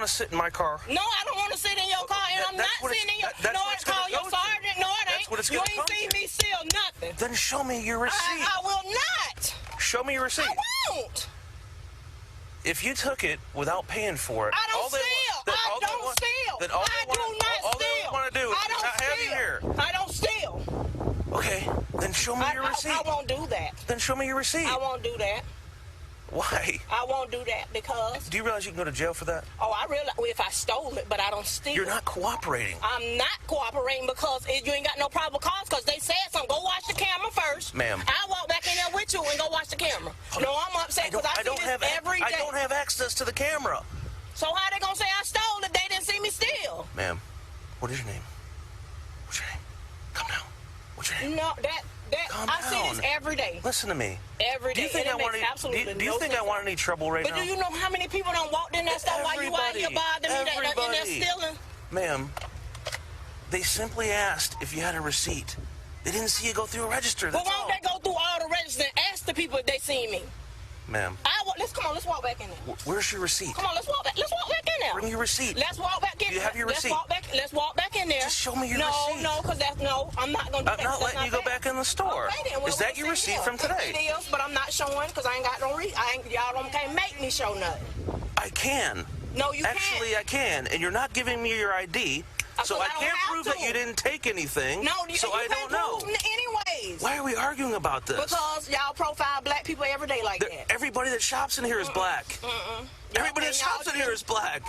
want to sit in my car? No, I don't want to sit in your car, and I'm not sitting in your car. No, it's called your sergeant. No, it ain't. You ain't seen me steal nothing. Then show me your receipt. I will not. Show me your receipt. I won't. If you took it without paying for it, I don't steal. I don't steal. Then all I do not all they want to do is not have you here. I don't steal. Okay, then show me your receipt. I won't do that. Then show me your receipt. I won't do that. Why? I won't do that because... Do you realize you can go to jail for that? Oh, I realize if I stole it, but I don't steal. You're not cooperating. I'm not cooperating because you ain't got no probable cause because they said something. Go watch the camera first. Ma'am. I'll walk back in there with you and go watch the camera. No, I'm upset because I see this every day. I don't have access to the camera. So how they gonna say I stole it? They didn't see me steal. Ma'am, what is your name? What's your name? Come down. What's your name? No, I see this every day. Listen to me. Every day. Do you think I want any trouble right now? But do you know how many people done walked in that store while you out here bothering me that in there stealing? Ma'am, they simply asked if you had a receipt. They didn't see you go through a register. Well, why don't they go through all the registers and ask the people if they see me? Ma'am. Let's walk back in there. Where's your receipt? Come on, let's walk back in there. Bring your receipt. Let's walk back in there. Do you have your receipt? Let's walk back in there. Just show me your receipt. No, because I'm not going to do that. I'm not letting you go back in the store. Okay, then, is that your receipt from today? It is, but I'm not showing because I ain't got no receipt. Y'all can't make me show nothing. I can. No, you can't. Actually, I can, and you're not giving me your ID. So I can't prove that you didn't take anything. No, so I don't know. Anyways. Why are we arguing about this? Because y'all profile black people every day like that. Everybody that shops in here is black. Everybody that shops in here is black.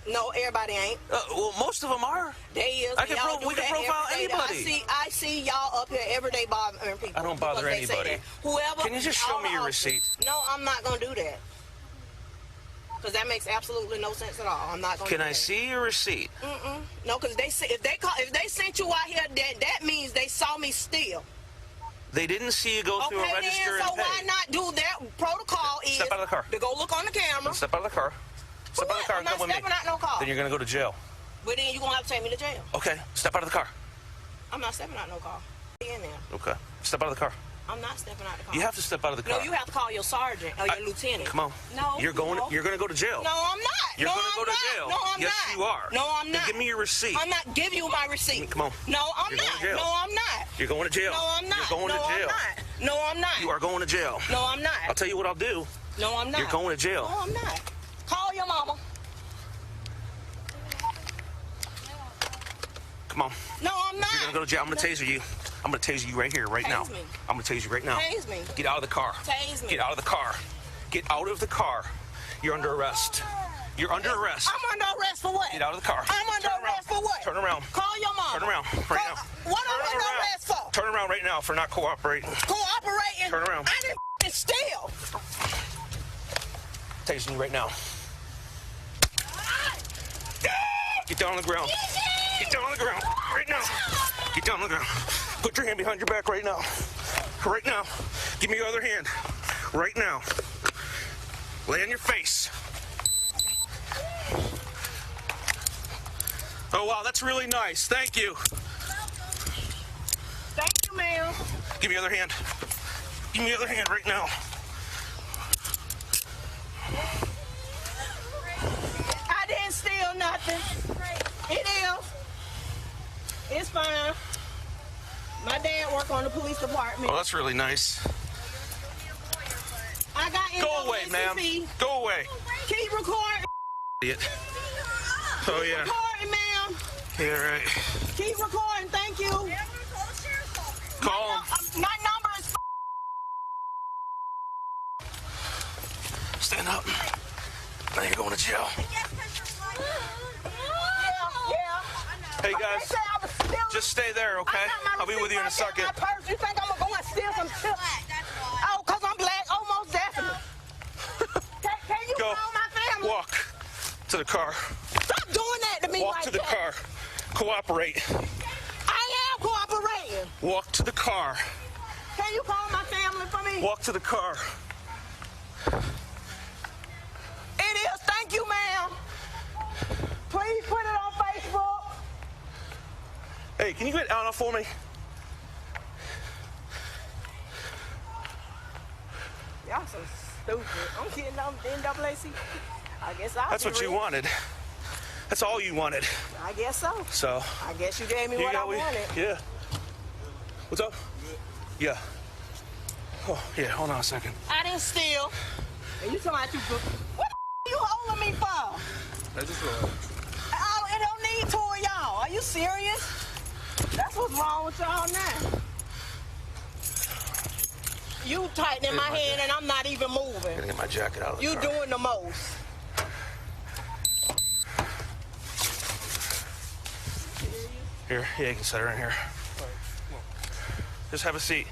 No, everybody ain't. Well, most of them are. They is. We can profile anybody. I see y'all up here every day bothering people. I don't bother anybody. Whoever. Can you just show me your receipt? No, I'm not going to do that. Because that makes absolutely no sense at all. I'm not going to. Can I see your receipt? No, because if they sent you out here, that means they saw me steal. They didn't see you go through a register and pay. So why not do that? Protocol is step out of the car. To go look on the camera. Step out of the car. Step out of the car and come with me. I'm not stepping out no car. Then you're going to go to jail. But then you're going to have to take me to jail. Okay, step out of the car. I'm not stepping out no car. Get in there. Okay, step out of the car. I'm not stepping out the car. You have to step out of the car. No, you have to call your sergeant or your lieutenant. Come on. No. You're going to go to jail. No, I'm not. You're going to go to jail. No, I'm not. Yes, you are. No, I'm not. Then give me your receipt. I'm not giving you my receipt. Come on. No, I'm not. Going to jail. No, I'm not. You're going to jail. No, I'm not. You're going to jail. No, I'm not. You are going to jail. No, I'm not. I'll tell you what I'll do. No, I'm not. You're going to jail. No, I'm not. Call your mama. Come on. No, I'm not. You're going to go to jail. I'm going to taser you. I'm going to tase you right here, right now. Me. I'm going to tase you right now. Tase me. Get out of the car. Tase me. Get out of the car. Get out of the car. You're under arrest. You're under arrest. I'm under arrest for what? Get out of the car. I'm under arrest for what? Turn around. Call your mom. Turn around right now. What am I under arrest for? Turn around right now for not cooperating. Cooperating? Turn around. I didn't steal. Tasing you right now. Get down on the ground. Get down on the ground right now. Get down on the ground. Put your hand behind your back right now. Right now. Give me your other hand. Right now. Lay on your face. Oh, wow, that's really nice. Thank you. Thank you, ma'am. Give me your other hand. Give me your other hand right now. I didn't steal nothing. It is. It's fine. My dad work on the police department. Oh, that's really nice. I got Go away, ma'am. Go away. Keep recording. Idiot. Oh, yeah. Keep recording, ma'am. Yeah, right. Keep recording. Thank you. Call him. My number is... Stand up. Now you're going to jail. Yeah. Hey, guys. Just stay there, okay? I'll be with you in a second. You think I'm going to go and steal some chips? Oh, because I'm black? Oh, most definitely. Can you Go. call my family? Walk to the car. Stop doing that to me. Walk like to the that. car. Cooperate. I am cooperating. Walk to the car. Can you call my family for me? Walk to the car. It is. Thank you, ma'am. Please put it on Facebook. Hey, can you get Anna for me? Y'all so stupid. I'm kidding. I'm NAACP. I guess I'll That's be what you rich. wanted. That's all you wanted. I guess so. So. I guess you gave me what I wanted. Yeah. What's up? Yeah. Oh, yeah, hold on a second. I didn't steal. And you talking about you... What the you holding me for? I just It don't need two of y'all. Are you serious? That's what's wrong with y'all now. You tightening my hand and I'm not even moving. Gotta get my jacket out of the You car. doing the most. Here, yeah, you can set her in here. Just have a seat.